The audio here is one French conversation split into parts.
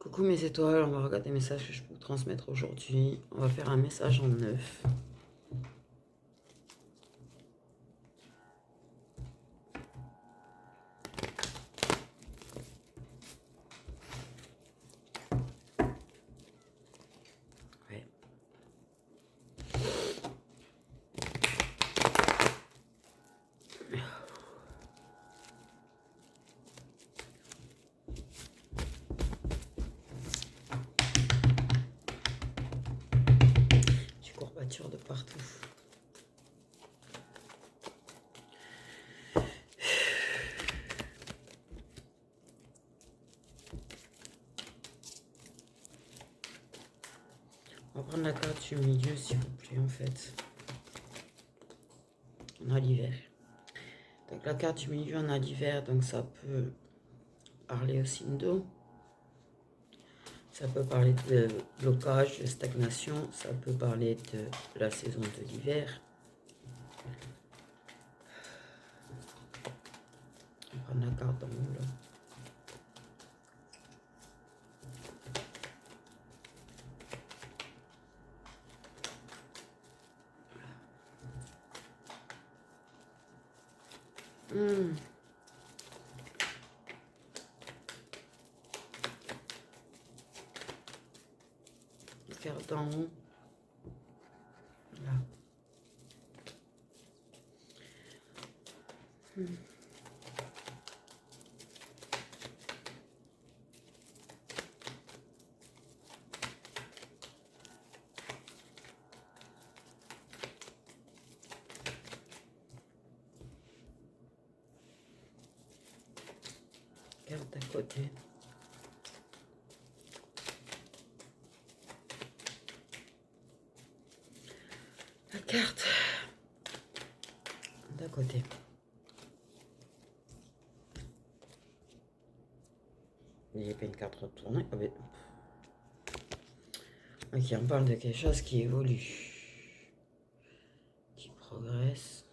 Coucou mes étoiles, on va regarder les messages que je peux vous transmettre aujourd'hui. On va faire un message en 9. Ouais. Des courbatures de partout. On va prendre la carte du milieu s'il vous plaît en fait. On a l'hiver. Donc la carte du milieu on a l'hiver, donc ça peut parler au signe d'eau. Ça peut parler de blocage, de stagnation. Ça peut parler de la saison de l'hiver. On va prendre la carte en haut là. Carte en haut. Là. Carte à côté. La carte d'à côté. Il n'y a pas une carte retournée. Ah ben. Ok, on parle de quelque chose qui évolue, qui progresse.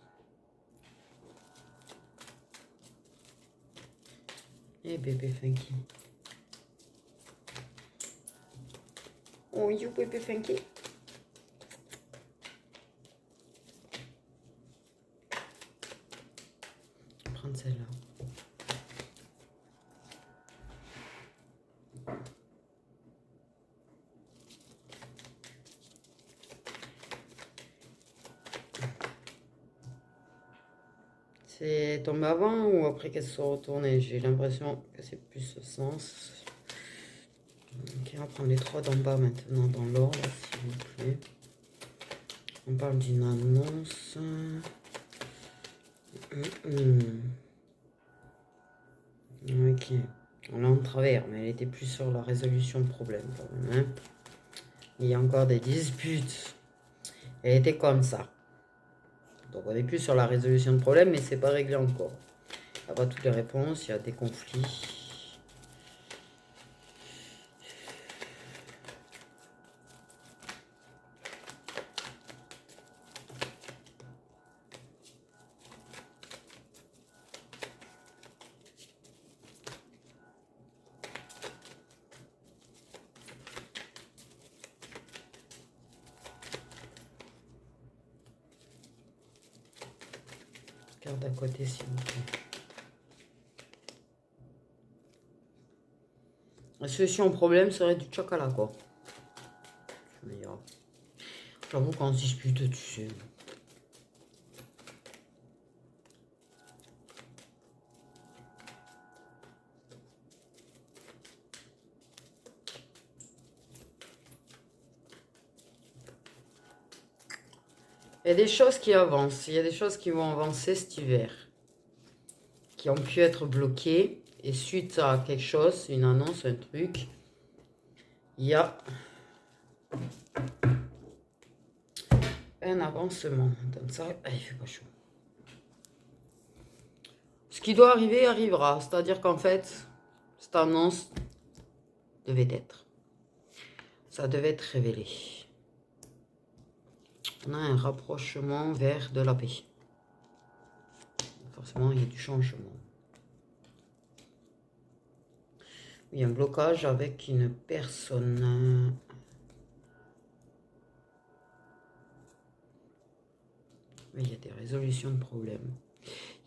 Et bébé funky. Oh, you bébé funky. Prendre celle-là. C'est tombé avant ou après qu'elle se soit retournée? J'ai l'impression que c'est plus ce sens. Ok, on va prendre les trois d'en bas maintenant dans l'ordre, s'il vous plaît. On parle d'une annonce. Ok. On l'a en travers, mais elle était plus sur la résolution de problème quand même. Hein. Il y a encore des disputes. Elle était comme ça. Donc on est plus sur la résolution de problème, mais c'est pas réglé encore. Il n'y a pas toutes les réponses, il y a des conflits. Carte à côté, s'il vous plaît. La solution au problème serait du chocolat, quoi. J'avoue qu'on se dispute, tu sais. Il y a des choses qui avancent. Il y a des choses qui vont avancer cet hiver. Qui ont pu être bloquées. Et suite à quelque chose, une annonce, un truc, il y a un avancement. Donc ça, il fait pas chaud. Ce qui doit arriver, arrivera. C'est-à-dire qu'en fait, cette annonce devait être. Ça devait être révélé. On a un rapprochement vers de la paix. Forcément, il y a du changement. Il y a un blocage avec une personne. Il y a des résolutions de problèmes.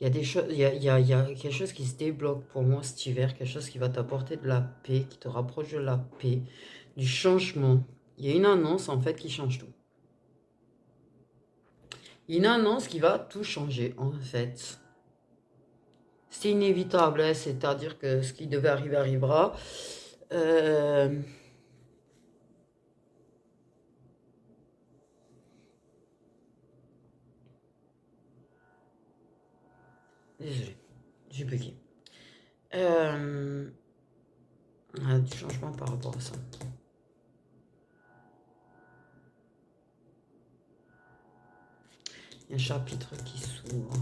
Il y a des choses, il y a quelque chose qui se débloque pour moi cet hiver, quelque chose qui va t'apporter de la paix, qui te rapproche de la paix, du changement. Il y a une annonce en fait qui change tout. Une annonce qui va tout changer en fait. C'est inévitable, hein, c'est-à-dire que ce qui devait arriver arrivera. Désolé, j'ai bugué. Du changement par rapport à ça. Il y a un chapitre qui s'ouvre.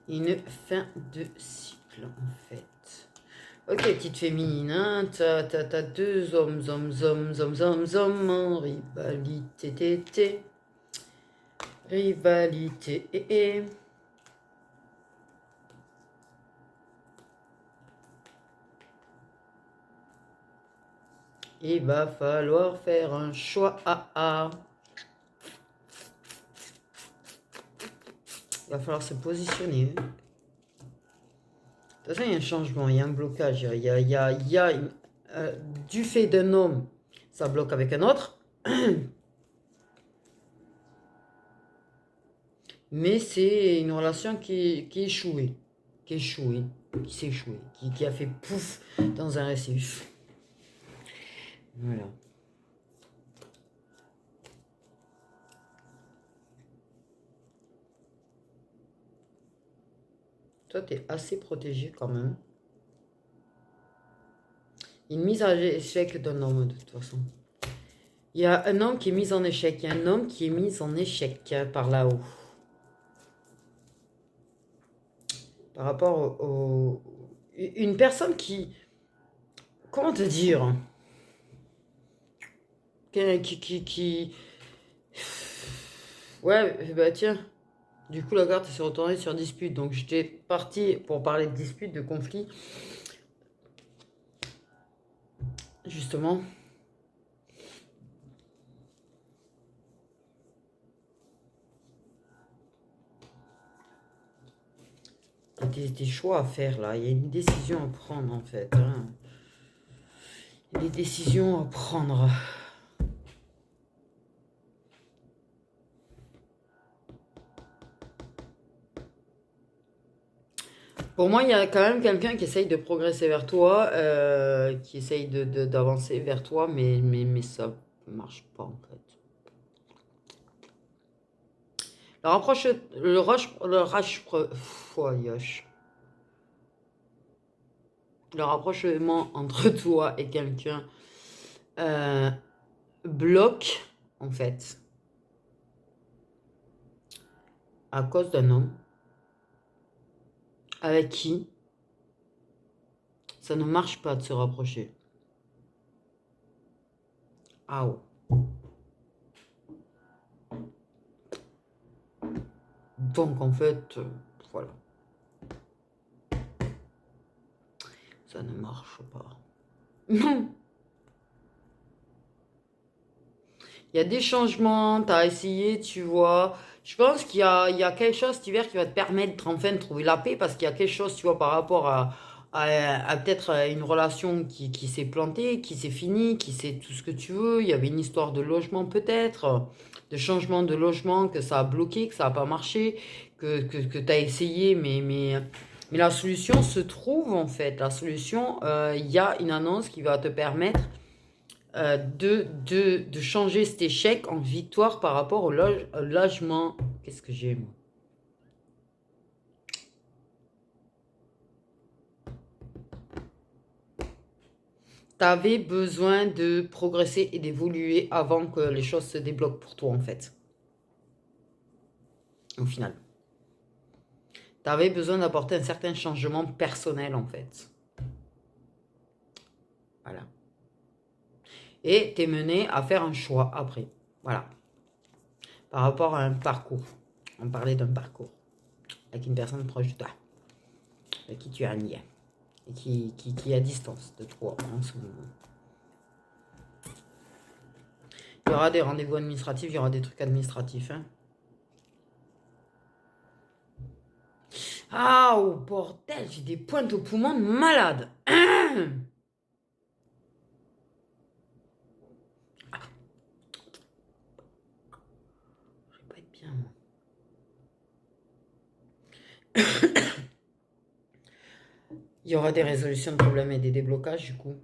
Une fin de cycle en fait. Ok, petite féminine, hein, t'as deux hommes en rivalité, rivalité. Il va falloir faire un choix. Il va falloir se positionner. De toute façon, il y a un changement, il y a un blocage. Il y a du fait d'un homme, ça bloque avec un autre. Mais c'est une relation qui est échouée. Qui s'est échouée. Qui a fait pouf dans un récif. Voilà. Toi, tu es assez protégé quand même. Une mise à échec d'un homme, de toute façon. Il y a un homme qui est mis en échec. Il y a un homme qui est mis en échec par là-haut. Par rapport au... Une personne qui... Comment te dire? Qui... Ouais, bah tiens. Du coup, la carte s'est retournée sur dispute. Donc, j'étais parti pour parler de dispute, de conflit. Justement. Il y a des choix à faire là. Il y a une décision à prendre en fait. Hein. Il y a des décisions à prendre. Pour moi, il y a quand même quelqu'un qui essaye de progresser vers toi, qui essaye d'avancer vers toi, mais ça marche pas en fait. Le rapprochement entre toi et quelqu'un bloque en fait à cause d'un homme avec qui ça ne marche pas de se rapprocher. Ah ouais. Donc en fait, voilà. Ça ne marche pas. Non. Il y a des changements, tu as essayé, tu vois. Je pense qu'il y a quelque chose cet hiver qui va te permettre enfin de trouver la paix parce qu'il y a quelque chose, tu vois, par rapport à peut-être une relation qui s'est plantée, qui s'est finie, qui s'est tout ce que tu veux. Il y avait une histoire de logement peut-être, de changement de logement, que ça a bloqué, que ça n'a pas marché, que tu as essayé, mais la solution se trouve en fait. La solution, il y a une annonce qui va te permettre de changer cet échec en victoire par rapport au logement. Qu'est-ce que j'ai, moi? Tu avais besoin de progresser et d'évoluer avant que les choses se débloquent pour toi, en fait. Au final. Tu avais besoin d'apporter un certain changement personnel, en fait. Voilà. Et t'es mené à faire un choix après. Voilà. Par rapport à un parcours. On parlait d'un parcours. Avec une personne proche de toi. Avec qui tu as un lien. et qui est à distance de toi en ce moment. Il y aura des rendez-vous administratifs, il y aura des trucs administratifs. Hein. Ah, oh bordel, j'ai des pointes au poumon de malade. Je vais pas être bien, moi. Il y aura des résolutions de problèmes et des déblocages, du coup.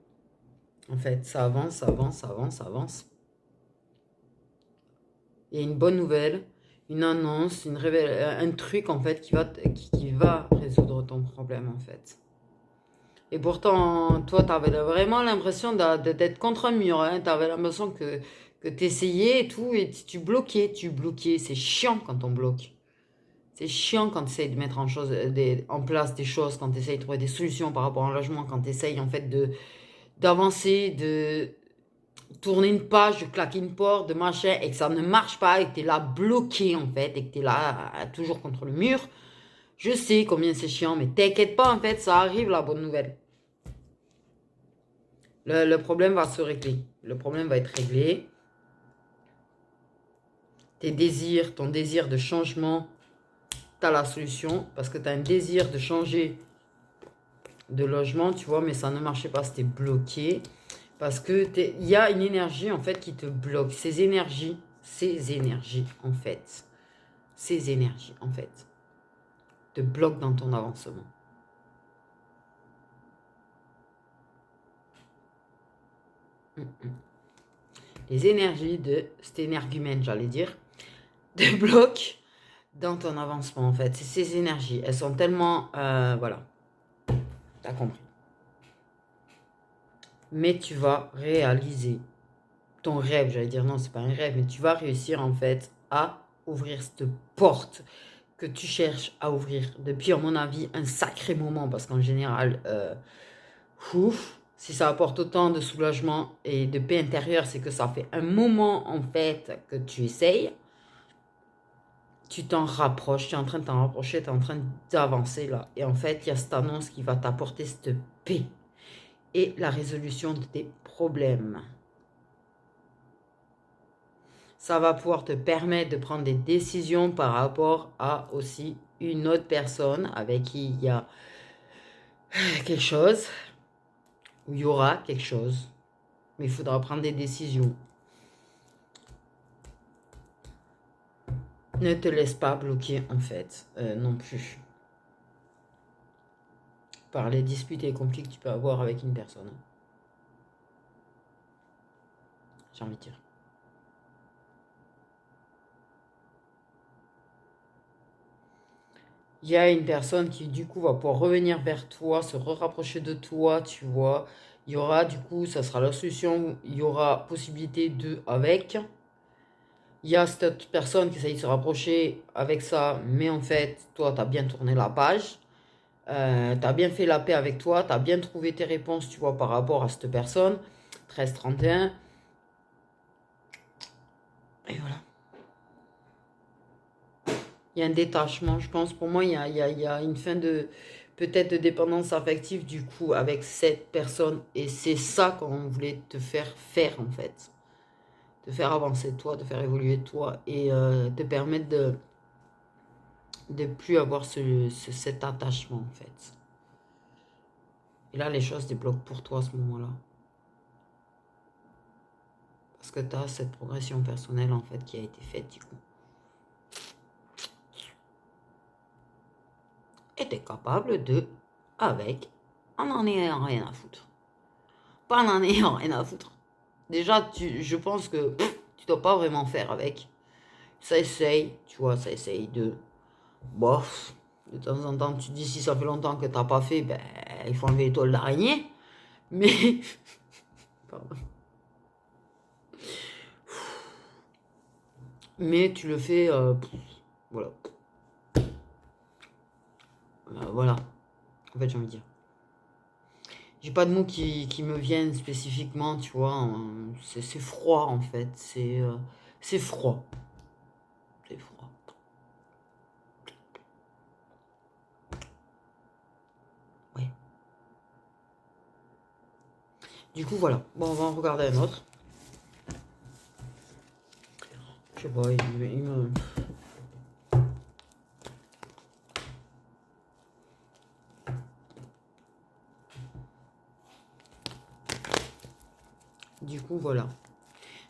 En fait, ça avance, ça avance, ça avance, ça avance. Il y a une bonne nouvelle, une annonce, un truc, en fait, qui va résoudre ton problème, en fait. Et pourtant, toi, tu avais vraiment l'impression d'être contre un mur. Hein. Tu avais l'impression que tu essayais et tout, et tu bloquais, C'est chiant quand on bloque. C'est chiant quand tu essayes de mettre en place des choses, quand tu essayes de trouver des solutions par rapport à un logement, quand tu essayes en fait d'avancer, de tourner une page, de claquer une porte, de machin, et que ça ne marche pas, et que tu es là bloqué en fait, et que tu es là toujours contre le mur. Je sais combien c'est chiant, mais t'inquiète pas, en fait, ça arrive la bonne nouvelle. Le problème va se régler. Le problème va être réglé. Ton désir de changement, tu as la solution, parce que tu as un désir de changer de logement, tu vois, mais ça ne marchait pas, c'était bloqué. Parce que il y a une énergie, en fait, qui te bloque. Ces énergies, en fait, te bloquent dans ton avancement. Les énergies de cet énergumène, j'allais dire, te bloquent dans ton avancement, en fait. C'est ces énergies. Elles sont tellement... voilà. T'as compris. Mais tu vas réaliser ton rêve. J'allais dire non, c'est pas un rêve, mais tu vas réussir, en fait, à ouvrir cette porte que tu cherches à ouvrir depuis, à mon avis, un sacré moment. Parce qu'en général, si ça apporte autant de soulagement et de paix intérieure, c'est que ça fait un moment, en fait, que tu essayes. Tu t'en rapproches, tu es en train de t'en rapprocher, tu es en train d'avancer là. Et en fait, il y a cette annonce qui va t'apporter cette paix et la résolution de tes problèmes. Ça va pouvoir te permettre de prendre des décisions par rapport à aussi une autre personne avec qui il y a quelque chose, où il y aura quelque chose. Mais il faudra prendre des décisions. Ne te laisse pas bloquer en fait, non plus. Par les disputes et les conflits que tu peux avoir avec une personne. J'ai envie de dire. Il y a une personne qui du coup va pouvoir revenir vers toi, se rapprocher de toi, tu vois. Il y aura du coup, ça sera la solution, il y aura possibilité de avec. Il y a cette personne qui essaye de se rapprocher avec ça, mais en fait, toi, tu as bien tourné la page. Tu as bien fait la paix avec toi, tu as bien trouvé tes réponses, tu vois, par rapport à cette personne. 13-31. Et voilà. Il y a un détachement, je pense. Pour moi, il y a une fin de peut-être de dépendance affective du coup avec cette personne. Et c'est ça qu'on voulait te faire en fait. Te faire avancer toi, te faire évoluer toi et te permettre de plus avoir cet attachement en fait. Et là, les choses débloquent pour toi à ce moment-là. Parce que tu as cette progression personnelle en fait qui a été faite du coup. Et tu es capable de, avec, en ayant rien à foutre. Pas en ayant rien à foutre. Déjà, je pense que tu dois pas vraiment faire avec. Ça essaye, tu vois, ça essaye de... Bof, de temps en temps, tu te dis si ça fait longtemps que t'as pas fait, ben, il faut enlever les toiles d'araignée. Mais... Pardon. Mais tu le fais... voilà. Voilà. En fait, j'ai envie de dire. J'ai pas de mots qui me viennent spécifiquement, tu vois. C'est froid, en fait. C'est froid. C'est froid. Ouais. Du coup, voilà. Bon, on va en regarder un autre. Je sais pas, il me... Du coup, voilà.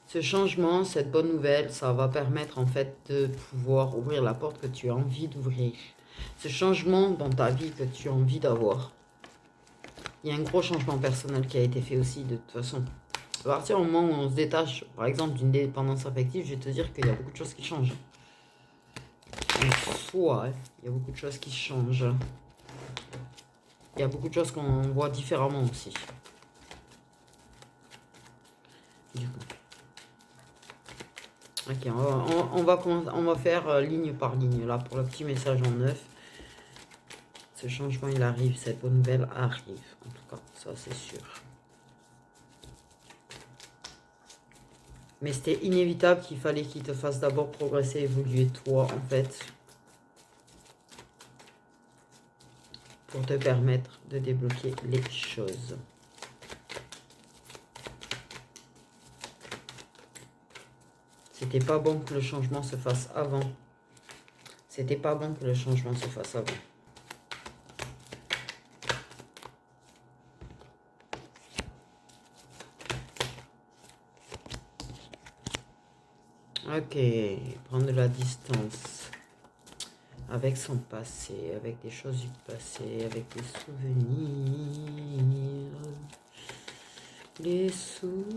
Ce changement, cette bonne nouvelle, ça va permettre en fait de pouvoir ouvrir la porte que tu as envie d'ouvrir. Ce changement dans ta vie que tu as envie d'avoir. Il y a un gros changement personnel qui a été fait aussi de toute façon. À partir du moment où on se détache, par exemple, d'une dépendance affective, je vais te dire qu'il y a beaucoup de choses qui changent. En soi, il y a beaucoup de choses qui changent. Il y a beaucoup de choses qu'on voit différemment aussi. Du coup. Ok, on va faire ligne par ligne là pour le petit message en neuf. Ce changement il arrive, cette bonne nouvelle arrive. En tout cas, ça c'est sûr. Mais c'était inévitable qu'il fallait qu'il te fasse d'abord progresser, évoluer toi en fait. Pour te permettre de débloquer les choses. C'était pas bon que le changement se fasse avant. C'était pas bon que le changement se fasse avant. Ok, prendre de la distance avec son passé, avec des choses du passé, avec des souvenirs. Les souvenirs.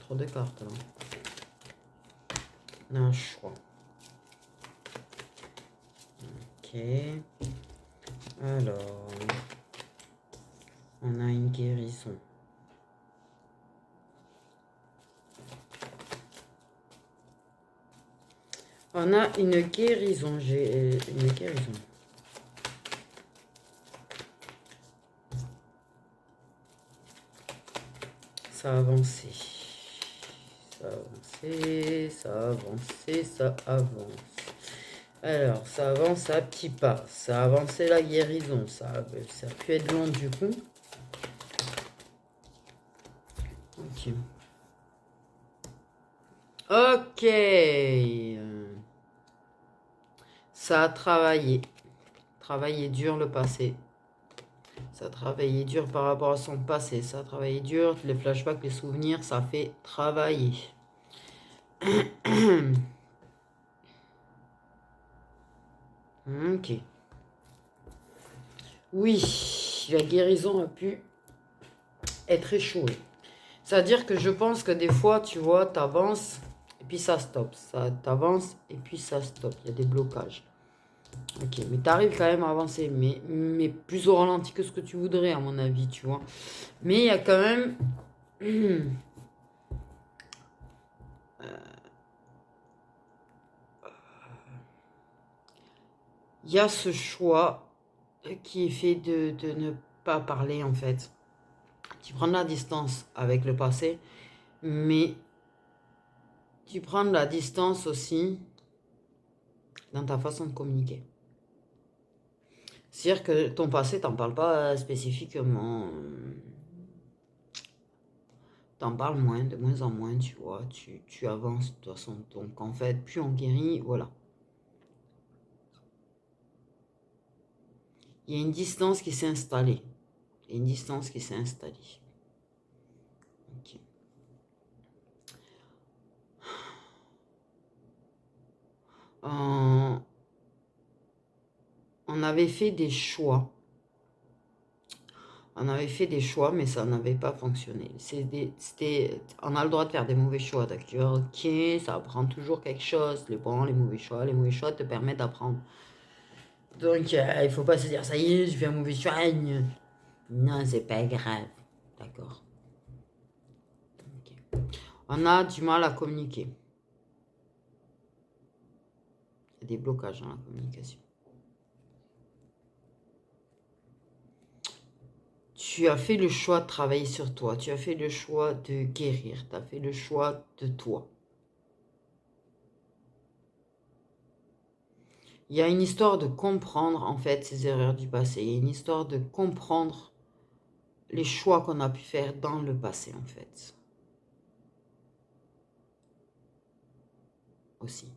Trop de cartes là. On a un choix. Ok. Alors, on a une guérison. On a une guérison. J'ai une guérison. Ça a avancé. Ça a avancé, ça a avancé, ça avance. Alors, ça avance à petits pas. Ça a avancé la guérison. Ça a pu être long du coup. Ok. Ok. Ça a travaillé. Travaillé dur le passé. Ça a travaillé dur par rapport à son passé. Ça a travaillé dur. Les flashbacks, les souvenirs, ça fait travailler. Ok. Oui, la guérison a pu être échouée. C'est-à-dire que je pense que des fois, tu vois, t'avances et puis ça stoppe. Ça t'avance et puis ça stoppe. Il y a des blocages. Ok, mais t'arrives quand même à avancer, mais plus au ralenti que ce que tu voudrais, à mon avis, tu vois. Mais il y a quand même... Il y a ce choix qui est fait de ne pas parler, en fait. Tu prends de la distance avec le passé, mais tu prends de la distance aussi dans ta façon de communiquer. C'est-à-dire que ton passé, t'en parles pas spécifiquement. T'en parles moins, de moins en moins, tu vois. Tu avances de toute façon. Donc en fait, plus on guérit, voilà. Il y a une distance qui s'est installée. Il y a une distance qui s'est installée. Ok. On avait fait des choix. On avait fait des choix, mais ça n'avait pas fonctionné. On a le droit de faire des mauvais choix. D'accord, ok, ça apprend toujours quelque chose. Les bons, les mauvais choix te permettent d'apprendre. Donc, il faut pas se dire, ça y est, je fais un mauvais choix. Non, c'est pas grave. D'accord. Okay. On a du mal à communiquer. Il y a des blocages dans la communication. Tu as fait le choix de travailler sur toi. Tu as fait le choix de guérir. Tu as fait le choix de toi. Il y a une histoire de comprendre, en fait, ces erreurs du passé. Il y a une histoire de comprendre les choix qu'on a pu faire dans le passé, en fait. Aussi.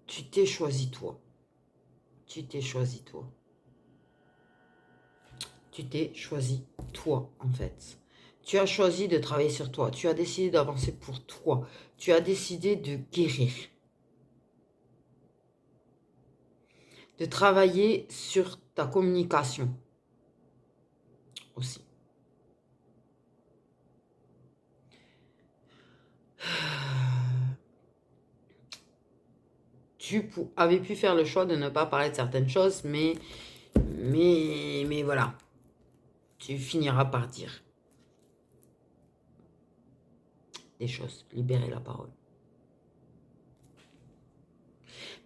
Tu t'es choisi toi. Tu t'es choisi toi. Tu t'es choisi toi, en fait. Tu as choisi de travailler sur toi. Tu as décidé d'avancer pour toi. Tu as décidé de guérir. De travailler sur ta communication aussi. Tu avais pu faire le choix de ne pas parler de certaines choses, mais voilà. Tu finiras par dire des choses, libérer la parole.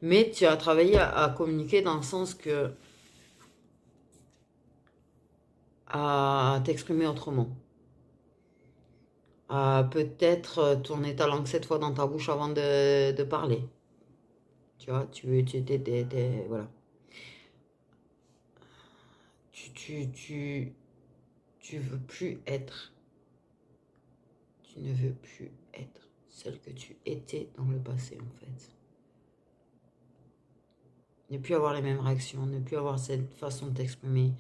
Mais tu as travaillé à communiquer dans le sens que à t'exprimer autrement. À peut-être tourner ta langue 7 fois dans ta bouche avant de parler. Tu vois, voilà. Tu veux plus être. Tu ne veux plus être celle que tu étais dans le passé, en fait. Ne plus avoir les mêmes réactions, ne plus avoir cette façon de t'exprimer.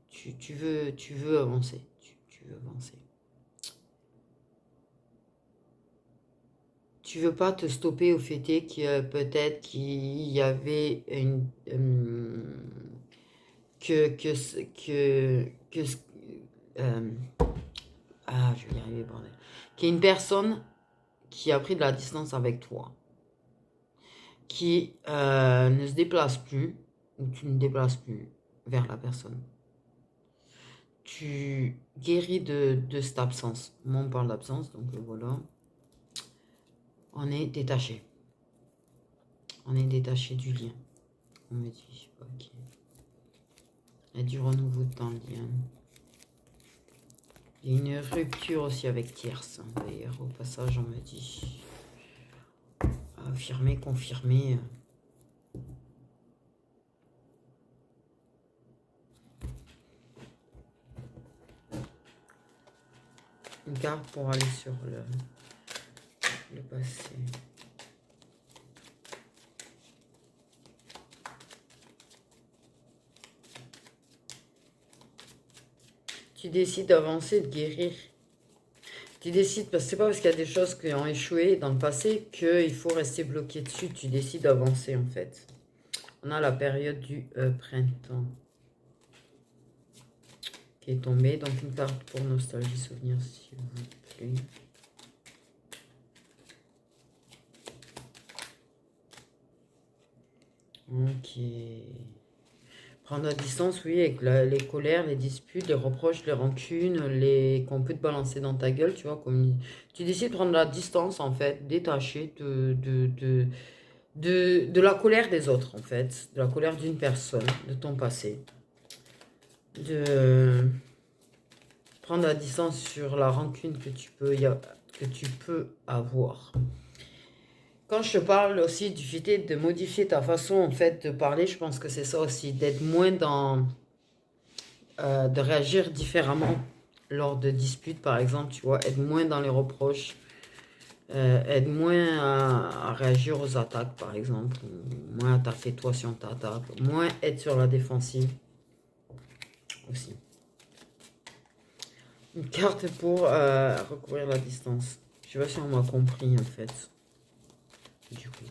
Tu veux avancer. Tu veux avancer. Tu veux pas te stopper au fait que peut-être qu'il y avait une je vais y arriver, bordel. Qu'il y a une personne qui a pris de la distance avec toi, qui ne se déplace plus, ou tu ne déplaces plus vers la personne. Tu guéris de cette absence. Moi, on parle d'absence, donc voilà. On est détaché. On est détaché du lien. On me dit, ok. Il y a du renouveau dans le lien. Il y a une rupture aussi avec tierce. D'ailleurs, au passage, on me dit. Affirmer, confirmer. Une carte pour aller sur le passé. Tu décides d'avancer, de guérir. Tu décides, parce que c'est pas parce qu'il y a des choses qui ont échoué dans le passé qu'il faut rester bloqué dessus. Tu décides d'avancer, en fait. On a la période du printemps qui est tombée. Donc, une carte pour nostalgie, souvenir, s'il vous plaît. Ok. Prendre la distance, oui, avec les colères, les disputes, les reproches, les rancunes, qu'on peut te balancer dans ta gueule, tu vois. Comme, tu décides de prendre la distance, en fait, détaché de la colère des autres, en fait. De la colère d'une personne, de ton passé. De prendre la distance sur la rancune que tu peux avoir. Quand je te parle aussi du fait de modifier ta façon en fait de parler, je pense que c'est ça aussi, d'être moins dans... de réagir différemment lors de disputes par exemple, tu vois, être moins dans les reproches, être moins à réagir aux attaques par exemple, moins attaquer toi si on t'attaque, moins être sur la défensive aussi. Une carte pour recouvrir la distance. Je sais pas si on m'a compris en fait. Du coup.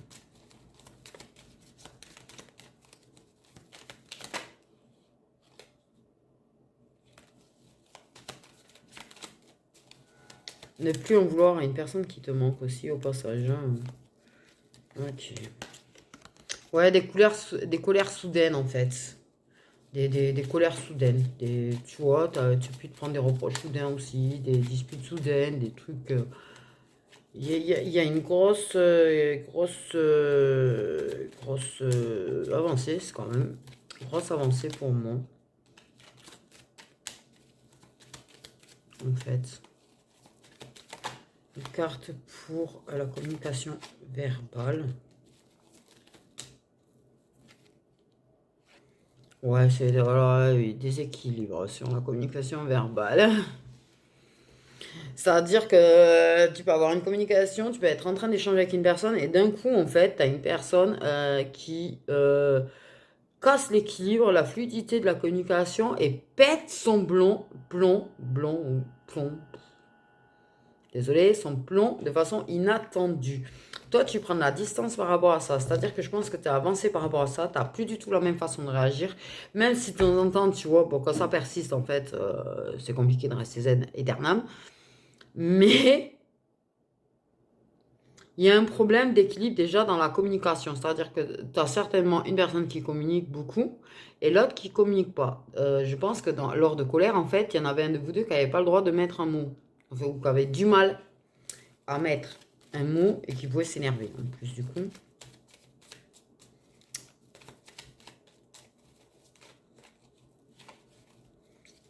Ne plus en vouloir à une personne qui te manque aussi au passage. Hein. Ok. Ouais, des colères soudaines en fait. Des colères soudaines. Tu vois, tu peux te prendre des reproches soudains aussi, des disputes soudaines, des trucs. Il y a une grosse, grosse avancée, c'est quand même une grosse avancée pour moi, en fait. Une carte pour la communication verbale. Ouais, c'est voilà, oui, déséquilibre sur la communication verbale. C'est-à-dire que tu peux avoir une communication, tu peux être en train d'échanger avec une personne et d'un coup, en fait, tu as une personne qui casse l'équilibre, la fluidité de la communication et pète son plomb, désolé, son plomb de façon inattendue. Toi, tu prends de la distance par rapport à ça. C'est-à-dire que je pense que tu as avancé par rapport à ça. Tu n'as plus du tout la même façon de réagir. Même si de temps en temps, tu vois, bon, quand ça persiste, en fait, c'est compliqué de rester zen éternel. Mais il y a un problème d'équilibre déjà dans la communication. C'est-à-dire que tu as certainement une personne qui communique beaucoup et l'autre qui communique pas. Je pense que lors de colère, en fait, il y en avait un de vous deux qui n'avait pas le droit de mettre un mot. Enfin, ou qui avait du mal à mettre un mot et qui pouvait s'énerver. En plus, du coup.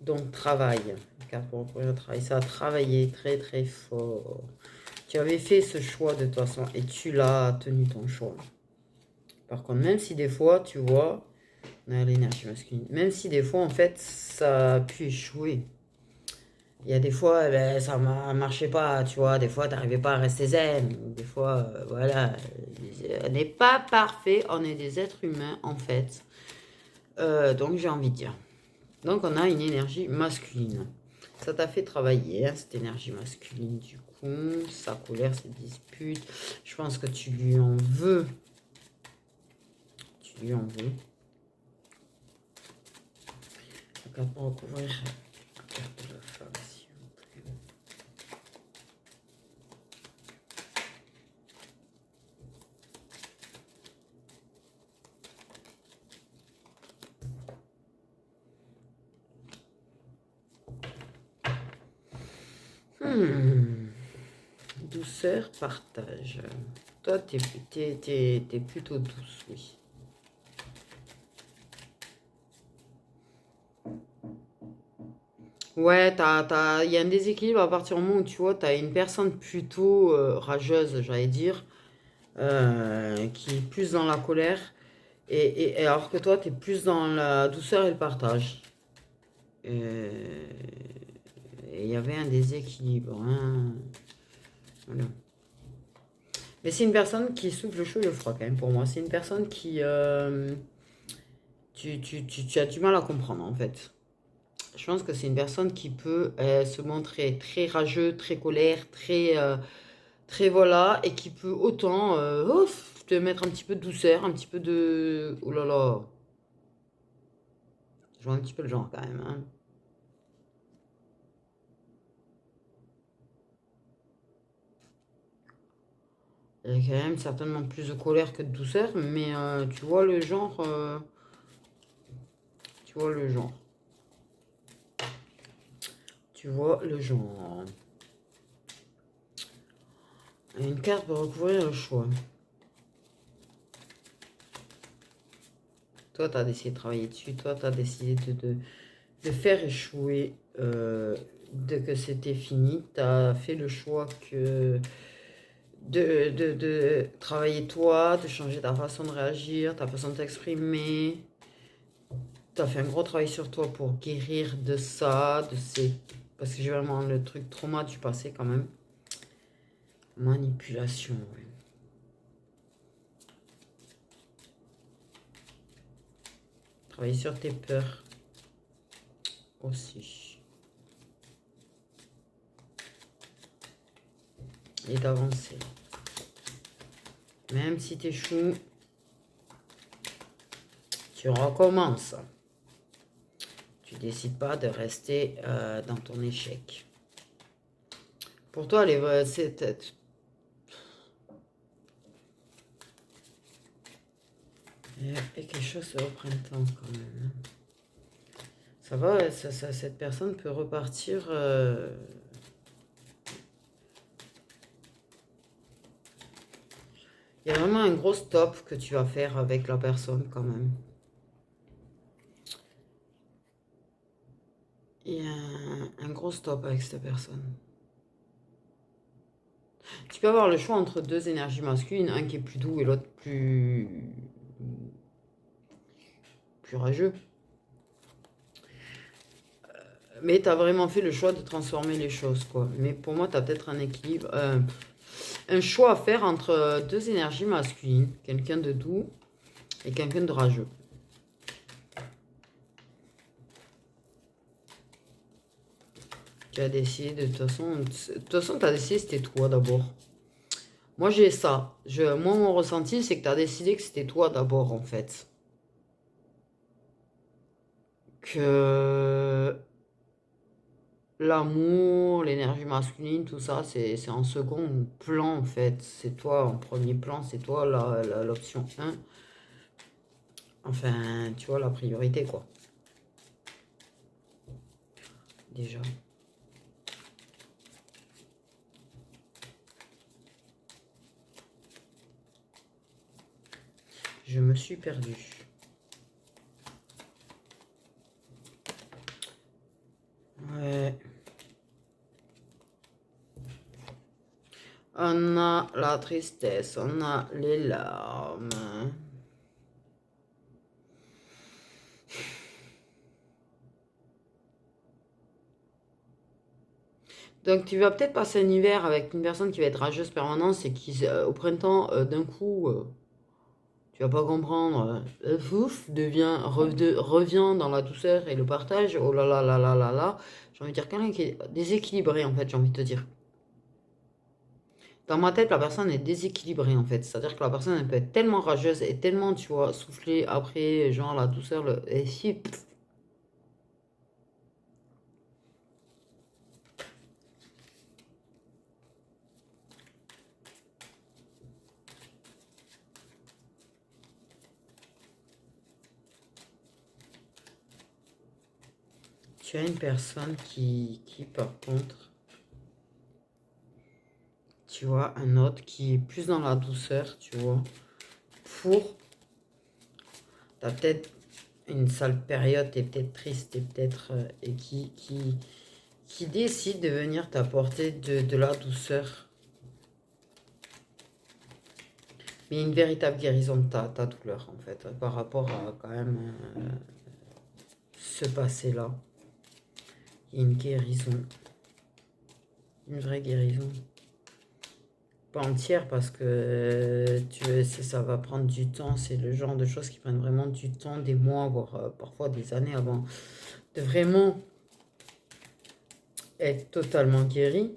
Donc, travail. Carte pour recourir au travail. Ça a travaillé très, très fort. Tu avais fait ce choix de toute façon et tu l'as tenu ton choix. Par contre, même si des fois, tu vois, on a l'énergie masculine, même si des fois, en fait, ça a pu échouer. Il y a des fois, ben, ça ne marchait pas, tu vois. Des fois, tu n'arrivais pas à rester zen. Des fois, voilà. On n'est pas parfait, on est des êtres humains, en fait. Donc, j'ai envie de dire. Donc, on a une énergie masculine. Ça t'a fait travailler, hein, cette énergie masculine, du coup. Sa colère, ses disputes. Je pense que tu lui en veux. Tu lui en veux. La carte pour recouvrir. La carte de la femme, s'il vous plaît. Douceur, partage. Toi, t'es plutôt douce, oui. Ouais, il y a un déséquilibre à partir du moment où tu vois, tu as une personne plutôt rageuse, j'allais dire, qui est plus dans la colère, et alors que toi, tu es plus dans la douceur et le partage. Et il y avait un déséquilibre, hein. Voilà. Mais c'est une personne qui souffle le chaud et le froid, quand même, pour moi. C'est une personne qui... tu as du mal à comprendre, en fait. Je pense que c'est une personne qui peut se montrer très rageux, très colère, très voilà, et qui peut autant te mettre un petit peu de douceur, un petit peu de... Oh là là. Je vois un petit peu le genre quand même, hein. Il y a quand même certainement plus de colère que de douceur, mais tu vois le genre. Tu vois le genre. Tu vois le genre. Une carte pour recouvrir le choix. Toi, tu as décidé de travailler dessus. Toi, tu as décidé de faire échouer. Dès que c'était fini, tu as fait le choix que de travailler toi, de changer ta façon de réagir, ta façon de t'exprimer. Tu as fait un gros travail sur toi pour guérir de ça, de ces... Parce que j'ai vraiment le truc trauma du passé quand même. Manipulation, ouais. Travailler sur tes peurs aussi. Et d'avancer. Même si tu échoues, tu recommences. Tu décides pas de rester dans ton échec. Pour toi, c'est... Il y a quelque chose au printemps quand même. Ça va, cette personne peut repartir... Il y a vraiment un gros stop que tu vas faire avec la personne quand même. Il y a un gros stop avec cette personne. Tu peux avoir le choix entre deux énergies masculines, un qui est plus doux et l'autre plus rageux. Mais tu as vraiment fait le choix de transformer les choses, quoi. Mais pour moi, tu as peut-être un équilibre, un choix à faire entre deux énergies masculines. Quelqu'un de doux et quelqu'un de rageux. Tu as décidé de toute façon, tu as décidé que c'était toi d'abord. Moi, j'ai ça. Moi, mon ressenti, c'est que tu as décidé que c'était toi d'abord, en fait. Que l'amour, l'énergie masculine, tout ça, c'est en second plan, en fait. C'est toi en premier plan, c'est toi l'option 1. Enfin, tu vois, la priorité, quoi. Déjà. Je me suis perdue. Ouais. On a la tristesse, on a les larmes. Donc tu vas peut-être passer un hiver avec une personne qui va être rageuse permanente et qui au printemps d'un coup tu vas pas comprendre revient dans la douceur et le partage. Oh là là là là là là. J'ai envie de dire quelqu'un qui est déséquilibré en fait, j'ai envie de te dire. Dans ma tête, la personne est déséquilibrée en fait. C'est-à-dire que la personne elle peut être tellement rageuse et tellement, tu vois, soufflée après, genre la douceur, et si, tu as une personne qui par contre, tu vois, un autre qui est plus dans la douceur, tu vois, pour, t'as peut-être une sale période, t'es peut-être triste, t'es peut-être, et qui décide de venir t'apporter de la douceur. Mais une véritable guérison de ta douleur, en fait, par rapport à quand même ce passé-là. Il y a une guérison. Une vraie guérison. Pas entière parce que ça va prendre du temps. C'est le genre de choses qui prennent vraiment du temps, des mois, voire parfois des années avant de vraiment être totalement guéri.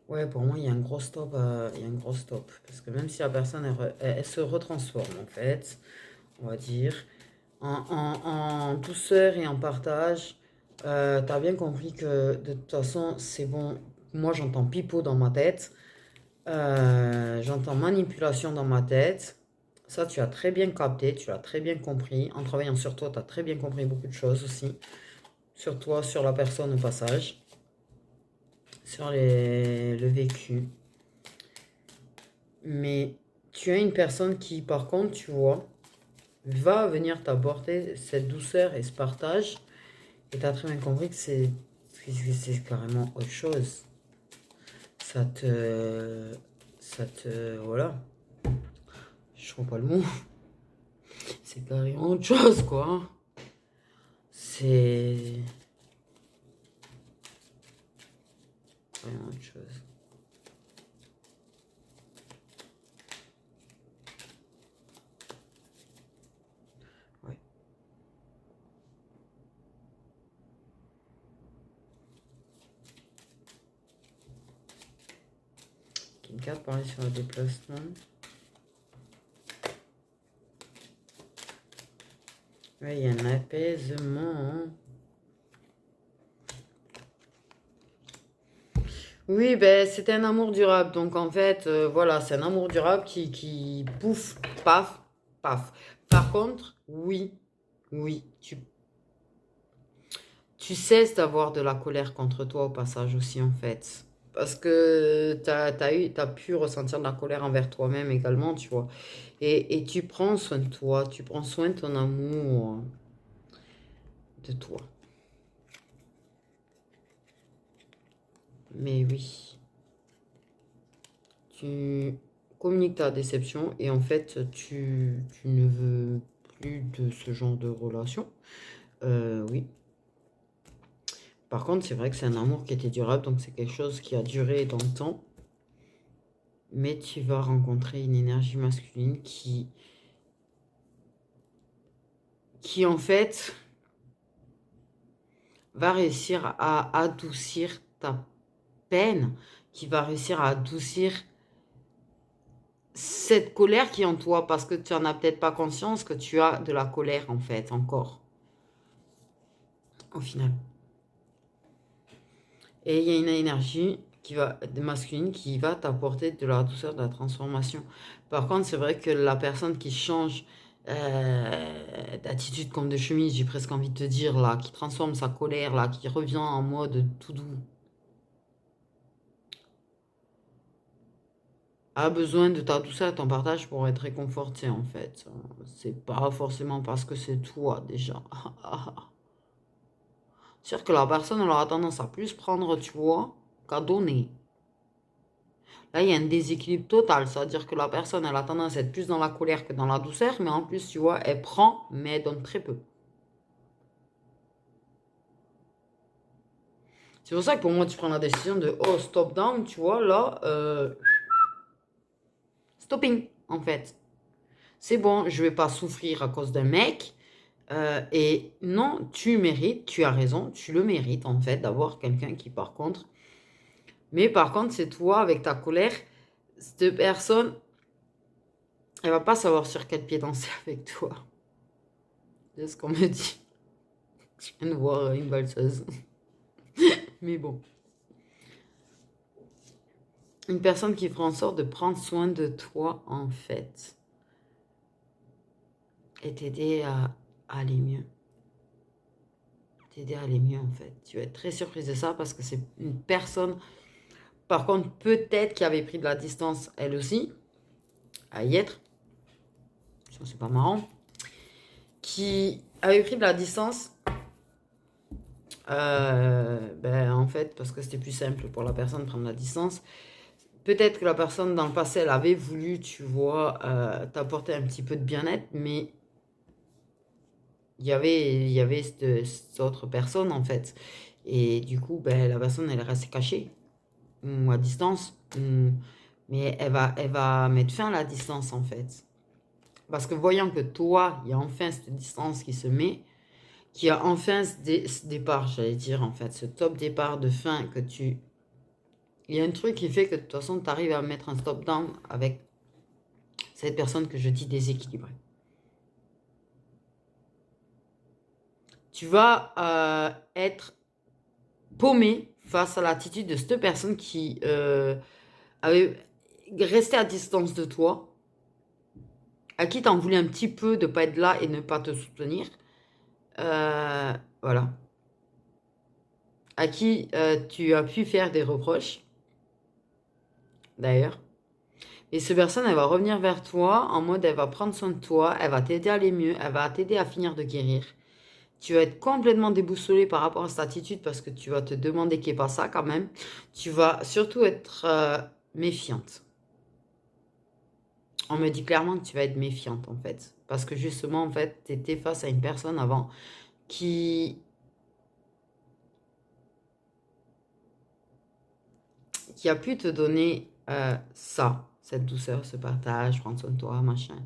Ouais, pour moi, il y a un gros stop. Il y a un gros stop. Parce que même si la personne, elle se retransforme, en fait, on va dire, en douceur et en partage, t'as bien compris que de toute façon, c'est bon. Moi, j'entends pipeau dans ma tête. J'entends manipulation dans ma tête. Ça, tu as très bien capté, tu l'as très bien compris. En travaillant sur toi, tu as très bien compris beaucoup de choses aussi. Sur toi, sur la personne au passage. Sur le vécu. Mais tu as une personne qui, par contre, tu vois, va venir t'apporter cette douceur et ce partage. Et tu as très bien compris que c'est carrément autre chose. Ça te... Voilà. Je trouve pas le mot. C'est carrément autre chose, quoi. C'est carrément autre chose. Ouais. Une carte parler sur le déplacement. Oui, il y a un apaisement. Oui, ben c'était un amour durable. Donc en fait, voilà, c'est un amour durable qui pouf, paf, paf. Par contre, oui, tu cesses d'avoir de la colère contre toi au passage aussi, en fait. Parce que t'as pu ressentir de la colère envers toi-même également, tu vois. Et tu prends soin de toi, tu prends soin de ton amour, de toi. Mais oui, tu communiques ta déception et en fait, tu ne veux plus de ce genre de relation. Oui. Par contre, c'est vrai que c'est un amour qui était durable, donc c'est quelque chose qui a duré dans le temps. Mais tu vas rencontrer une énergie masculine qui en fait va réussir à adoucir ta peine, qui va réussir à adoucir cette colère qui est en toi, parce que tu n'en as peut-être pas conscience que tu as de la colère en fait, encore, au final. Et il y a une énergie masculine qui va t'apporter de la douceur, de la transformation. Par contre, c'est vrai que la personne qui change d'attitude comme de chemise, j'ai presque envie de te dire, là, qui transforme sa colère, là, qui revient en mode tout doux, a besoin de ta douceur et ton partage pour être réconforté, en fait. C'est pas forcément parce que c'est toi, déjà. C'est-à-dire que la personne, elle aura tendance à plus prendre, tu vois, qu'à donner. Là, il y a un déséquilibre total. C'est-à-dire que la personne, elle a tendance à être plus dans la colère que dans la douceur. Mais en plus, tu vois, elle prend, mais elle donne très peu. C'est pour ça que pour moi, tu prends la décision de, oh, stop down, tu vois, là, stopping, en fait. C'est bon, je vais pas souffrir à cause d'un mec. Et non, tu mérites, tu as raison, tu le mérites, en fait, d'avoir quelqu'un qui, par contre... Mais par contre, c'est toi, avec ta colère, cette personne, elle va pas savoir sur quel pied danser avec toi. C'est ce qu'on me dit. Je viens de voir une valseuse. Mais bon. Une personne qui fera en sorte de prendre soin de toi, en fait. Et t'aider à aller mieux. T'aider à aller mieux, en fait. Tu vas être très surprise de ça parce que c'est une personne, par contre, peut-être qui avait pris de la distance, elle aussi, à y être. Ça, c'est pas marrant. Qui avait pris de la distance, en fait, parce que c'était plus simple pour la personne de prendre la distance. Peut-être que la personne dans le passé, elle avait voulu, tu vois, t'apporter un petit peu de bien-être, mais il y avait cette autre personne, en fait. Et du coup, la personne, elle est restée cachée, ou à distance. Mais elle va mettre fin à la distance, en fait. Parce que voyant que toi, il y a enfin cette distance qui se met, qui a enfin ce départ, j'allais dire, en fait, ce top départ de fin que tu... Il y a un truc qui fait que de toute façon, tu arrives à mettre un stop down avec cette personne que je dis déséquilibrée. Tu vas être paumé face à l'attitude de cette personne qui avait resté à distance de toi, à qui t'en voulais un petit peu de pas être là et ne pas te soutenir. Voilà. À qui tu as pu faire des reproches, d'ailleurs. Et cette personne, elle va revenir vers toi en mode, elle va prendre soin de toi, elle va t'aider à aller mieux, elle va t'aider à finir de guérir. Tu vas être complètement déboussolé par rapport à cette attitude parce que tu vas te demander qu'il n'y ait pas ça quand même. Tu vas surtout être méfiante. On me dit clairement que tu vas être méfiante en fait. Parce que justement, en fait, tu étais face à une personne avant qui a pu te donner ça, cette douceur, ce partage, prendre soin de toi, machin.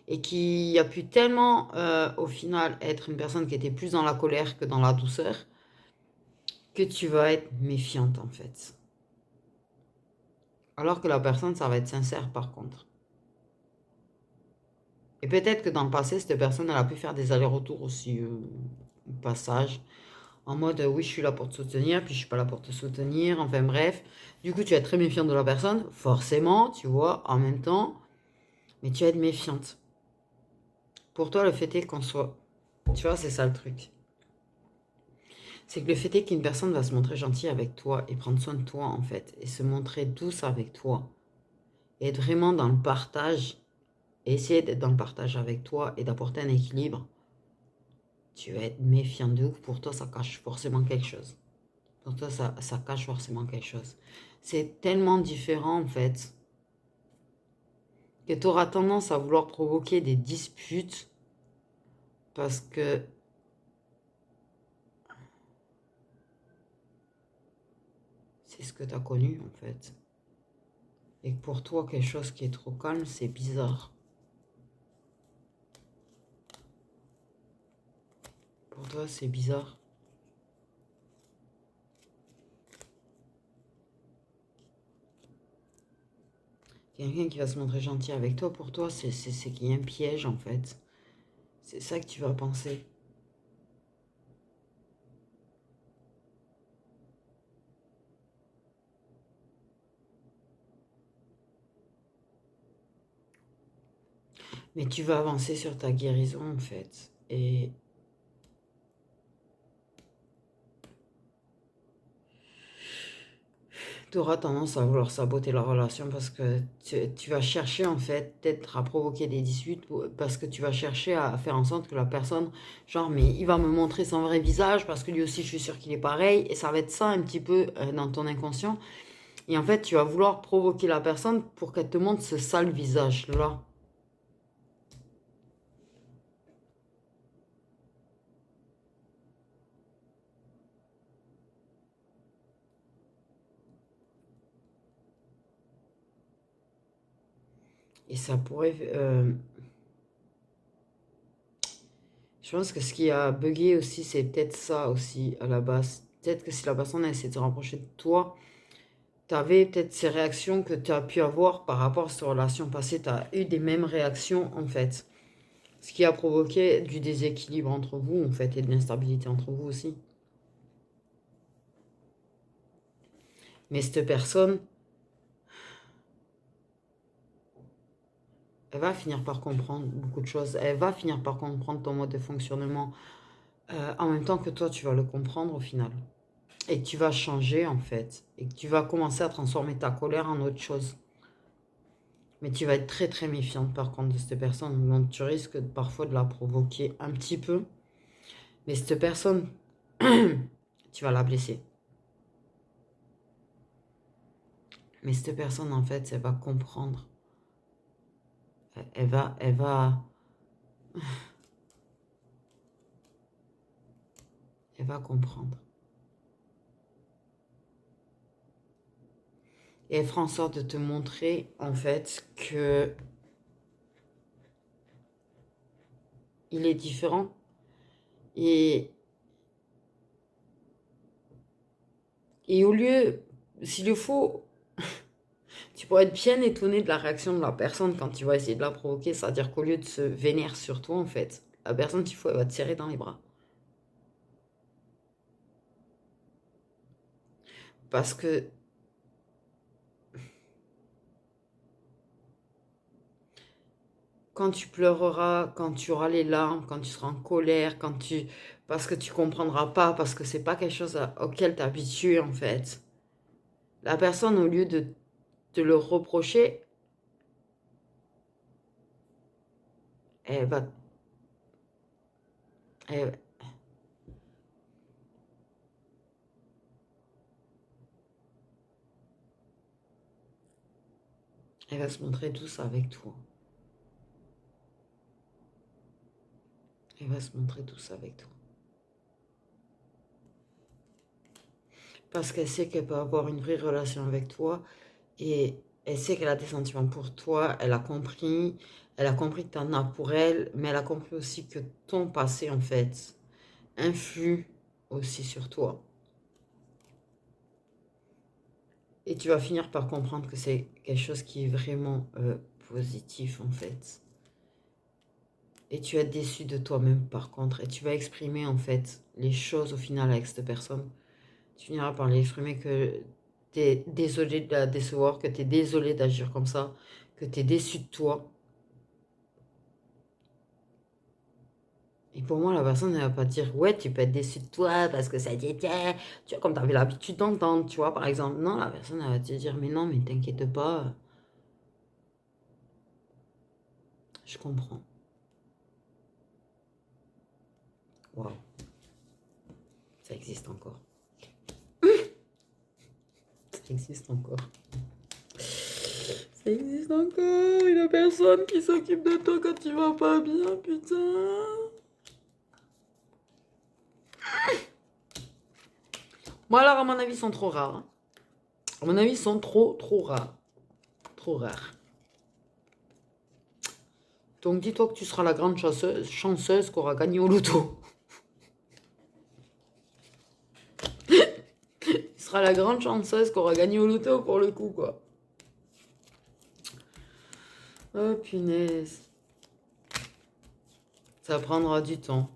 Et qui a pu tellement, au final, être une personne qui était plus dans la colère que dans la douceur, que tu vas être méfiante en fait. Alors que la personne, ça va être sincère par contre. Et peut-être que dans le passé, cette personne, elle a pu faire des allers-retours aussi, au passage. En mode, oui, je suis là pour te soutenir, puis je suis pas là pour te soutenir. Enfin bref. Du coup, tu vas être très méfiante de la personne, forcément, tu vois, en même temps. Mais tu vas être méfiante. Pour toi, le fait est qu'on soit... Tu vois, c'est ça le truc. C'est que le fait est qu'une personne va se montrer gentille avec toi et prendre soin de toi, en fait, et se montrer douce avec toi, et être vraiment dans le partage, et essayer d'être dans le partage avec toi et d'apporter un équilibre. Tu vas être méfiant de ouf. Pour toi, ça cache forcément quelque chose. Pour toi, ça cache forcément quelque chose. C'est tellement différent, en fait, que tu auras tendance à vouloir provoquer des disputes parce que c'est ce que tu as connu, en fait. Et que pour toi, quelque chose qui est trop calme, c'est bizarre. Pour toi, c'est bizarre. Quelqu'un qui va se montrer gentil avec toi, pour toi, c'est qu'il y a un piège, en fait. C'est ça que tu vas penser. Mais tu vas avancer sur ta guérison, en fait. Et tu auras tendance à vouloir saboter la relation parce que tu vas chercher en fait peut-être à provoquer des disputes parce que tu vas chercher à faire en sorte que la personne, genre mais il va me montrer son vrai visage parce que lui aussi je suis sûre qu'il est pareil et ça va être ça un petit peu dans ton inconscient et en fait tu vas vouloir provoquer la personne pour qu'elle te montre ce sale visage là. Et ça pourrait je pense que ce qui a bugué aussi c'est peut-être ça aussi à la base. Peut-être que si la personne a essayé de se rapprocher de toi, tu avais peut-être ces réactions que tu as pu avoir par rapport à cette relation passée. Tu as eu des mêmes réactions, en fait. Ce qui a provoqué du déséquilibre entre vous, en fait, et de l'instabilité entre vous aussi. Mais cette personne, elle va finir par comprendre beaucoup de choses. Elle va finir par comprendre ton mode de fonctionnement en même temps que toi, tu vas le comprendre au final. Et que tu vas changer, en fait. Et que tu vas commencer à transformer ta colère en autre chose. Mais tu vas être très très méfiante par contre de cette personne. Donc tu risques parfois de la provoquer un petit peu. Mais cette personne, tu vas la blesser. Mais cette personne, en fait, elle va comprendre. Elle va, elle va, elle va comprendre. Et elle fera en sorte de te montrer, en fait, que il est différent. Et, et au lieu, s'il le faut, tu pourrais être bien étonné de la réaction de la personne quand tu vas essayer de la provoquer. C'est-à-dire qu'au lieu de se vénérer sur toi, en fait, la personne, s'il faut, elle va te serrer dans les bras. Parce que quand tu pleureras, quand tu auras les larmes, quand tu seras en colère, parce que tu comprendras pas, parce que c'est pas quelque chose auquel tu es habitué en fait. La personne, au lieu de te le reprocher, elle va, elle, elle va se montrer douce avec toi. Elle va se montrer douce avec toi. Parce qu'elle sait qu'elle peut avoir une vraie relation avec toi et elle sait qu'elle a des sentiments pour toi. Elle a compris que tu en as pour elle, mais elle a compris aussi que ton passé en fait influe aussi sur toi. Et tu vas finir par comprendre que c'est quelque chose qui est vraiment positif en fait. Et tu es déçu de toi-même par contre. Et tu vas exprimer en fait les choses au final avec cette personne. Tu finiras par lui exprimer que tu es désolé de la décevoir, que tu es désolé d'agir comme ça, que tu es déçu de toi. Et pour moi, la personne, elle va pas dire, ouais, tu peux être déçu de toi parce que ça dit, tiens, tu vois, comme tu avais l'habitude d'entendre, tu vois, par exemple. Non, la personne, elle va te dire, mais non, mais t'inquiète pas, je comprends. Waouh, ça existe encore. Ça existe encore. Ça existe encore. Il y a personne qui s'occupe de toi quand tu vas pas bien, putain. Moi, alors, à mon avis, ils sont trop rares. Hein. À mon avis, ils sont trop rares. Trop rares. Donc, dis-toi que tu seras la grande chanceuse qui aura gagné au loto. Tu seras la grande chanceuse qui aura gagné au loto pour le coup, quoi. Oh, punaise. Ça prendra du temps.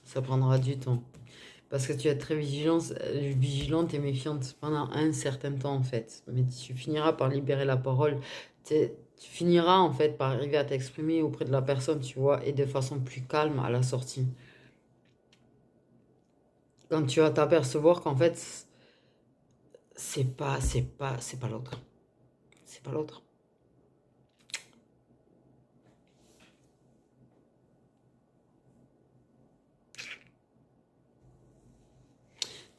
Ça prendra du temps. Parce que tu es très vigilante et méfiante pendant un certain temps, en fait. Mais tu finiras par libérer la parole. Tu finiras, en fait, par arriver à t'exprimer auprès de la personne, tu vois, et de façon plus calme à la sortie. Quand tu vas t'apercevoir qu'en fait, c'est pas l'autre. C'est pas l'autre.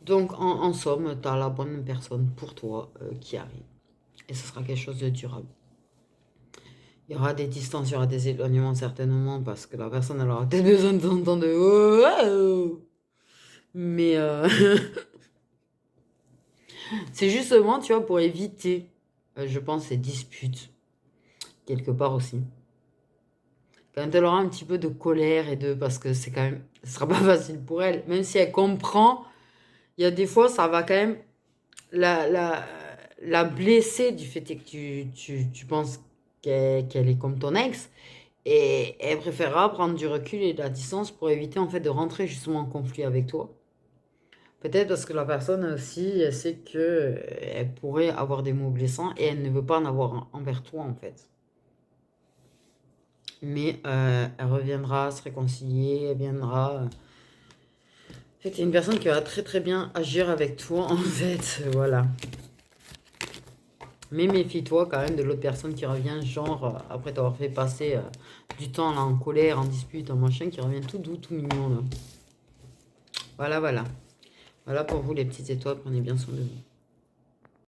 Donc, en somme, tu as la bonne personne pour toi qui arrive. Et ce sera quelque chose de durable. Il y aura des distances, il y aura des éloignements certainement parce que la personne elle aura peut-être besoin de t'entendre de oh, oh, oh. Mais c'est justement, tu vois, pour éviter, je pense, ces disputes, quelque part aussi. Quand elle aura un petit peu de colère et de... Parce que c'est quand même... Ce sera pas facile pour elle. Même si elle comprend, il y a des fois, ça va quand même la blesser du fait que tu penses qu'elle est comme ton ex. Et elle préférera prendre du recul et de la distance pour éviter en fait de rentrer justement en conflit avec toi. Peut-être parce que la personne aussi, elle sait que elle pourrait avoir des mots blessants et elle ne veut pas en avoir envers toi en fait. Mais elle reviendra se réconcilier, elle viendra. C'est une personne qui va très très bien agir avec toi en fait, voilà. Mais méfie-toi quand même de l'autre personne qui revient, genre, après t'avoir fait passer du temps là, en colère, en dispute, en machin, qui revient tout doux, tout mignon là. Voilà, voilà. Voilà pour vous les petites étoiles, prenez bien soin de vous.